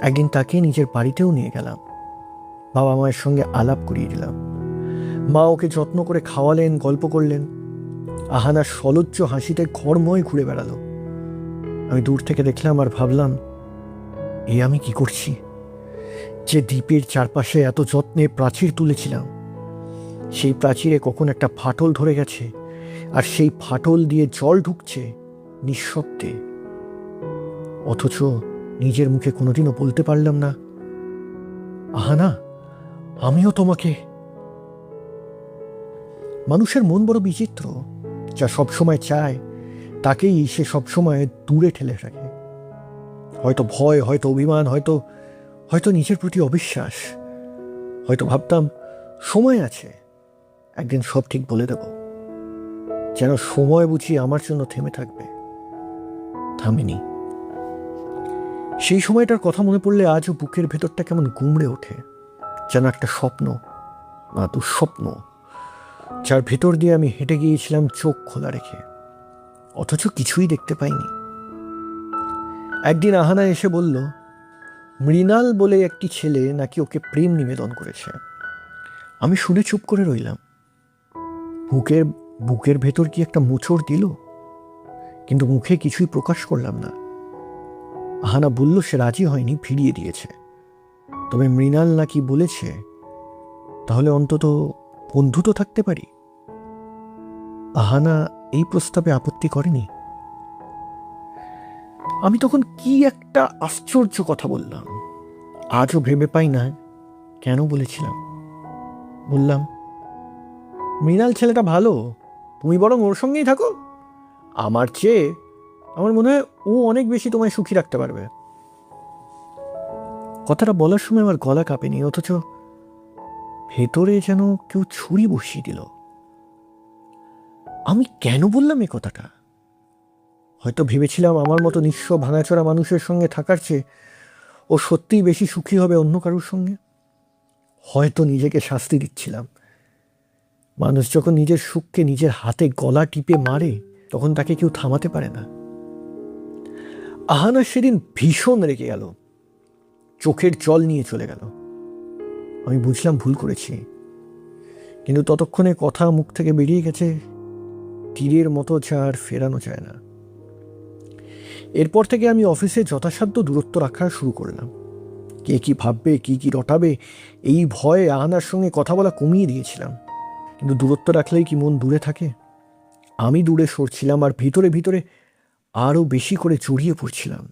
একদিন তাকে নিজের বাড়িতেও নিয়ে গেলাম, বাবা মায়ের সঙ্গে আলাপ করিয়ে দিলাম। মা ওকে যত্ন করে খাওয়ালেন, গল্প করলেন। আহানার সলজ্জ হাসিতে ঘরময় ঘুরে বেড়ালো। আমি দূর থেকে দেখলাম আর ভাবলাম, এ আমি কি করছি? যে দ্বীপের চারপাশে এত যত্নে প্রাচীর তুলেছিলাম, সেই প্রাচীরে কখন একটা ফাটল ধরে গেছে, আর সেই ফাটল দিয়ে জল ঢুকছে নিঃশব্দে। অথচ নিজের মুখে কোনোদিনও বলতে পারলাম না, আহানা, আমিও তোমাকে। মানুষের মন বড় বিচিত্র। যা সবসময় চায় তাকেই সে সবসময় দূরে ঠেলে রাখে। হয়তো ভয়, হয়তো অভিমান, হয়তো হয়তো নিজের প্রতি অবিশ্বাস। হয়তো ভাবতাম সময় আছে, একদিন সব ঠিক বলে দেব, যেন সময় বুঝি আমার জন্য থেমে থাকবে। থামেনি। সেই সময়টার কথা মনে পড়লে আজও বুকের ভেতরটা কেমন গুমড়ে ওঠে, যেন একটা স্বপ্ন বা দুঃস্বপ্ন, যার ভেতর দিয়ে আমি হেঁটে গিয়েছিলাম চোখ খোলা রেখে, অথচ কিছুই দেখতে পাইনি। একদিন আহানা এসে বলল, মৃণাল বলে একটি ছেলে নাকি ওকে প্রেম নিবেদন করেছে। আমি শুনে চুপ করে রইলাম। বুকের বুকের ভেতর কি একটা মোচড় দিল, কিন্তু মুখে কিছুই প্রকাশ করলাম না। আহানা বলল সে রাজি হয়নি, ফিরিয়ে দিয়েছে। তবে মৃণাল নাকি বলেছে, তাহলে অন্তত বন্ধু তো থাকতে পারি। আহানা এই প্রস্তাবে আপত্তি করেনি। আমি তখন কি একটা আশ্চর্য কথা বললাম, আজও ভেবে পাই না কেন বলেছিলাম। বললাম, মৃণাল ছেলেটা ভালো, তুমি বরং ওর সঙ্গেই থাকো। আমার মনে হয় ও অনেক বেশি তোমায় সুখী রাখতে পারবে। কথাটা বলার সময় আমার গলা কাঁপেনি, অথচ ভেতরে যেন কেউ ছুরি বসিয়ে দিল। আমি কেন বললাম এ কথাটা? হয়তো ভেবেছিলাম আমার মতো নিঃস্ব ভাঙাচোরা মানুষের সঙ্গে থাকার চেয়ে ও সত্যিই বেশি সুখী হবে অন্য কারোর সঙ্গে। হয়তো নিজেকে শাস্তি দিচ্ছিলাম। মানুষ যখন নিজের সুখকে নিজের হাতে গলা টিপে মারে, তখন তাকে কেউ থামাতে পারে না। আহানা সেদিন ভীষণ রেগে গেল, চোখের জল নিয়ে চলে গেল। আমি বুঝলাম ভুল করেছি, কিন্তু ততক্ষণে কথা মুখ থেকে বেরিয়ে গেছে তীরের মতো, যা আর ফেরানো যায় না। এরপর থেকে আমি অফিসে যথাসাধ্য দূরত্ব রাখা শুরু করলাম। কে কি ভাববে, কি কি রটাবে, এই ভয়ে আহানার সঙ্গে কথা বলা কমিয়ে দিয়েছিলাম। কিন্তু দূরত্ব রাখলেই কি মন দূরে থাকে? আমি দূরে সরছিলাম, আর ভিতরে ভিতরে আরও বেশি করে জড়িয়ে পড়ছিলাম।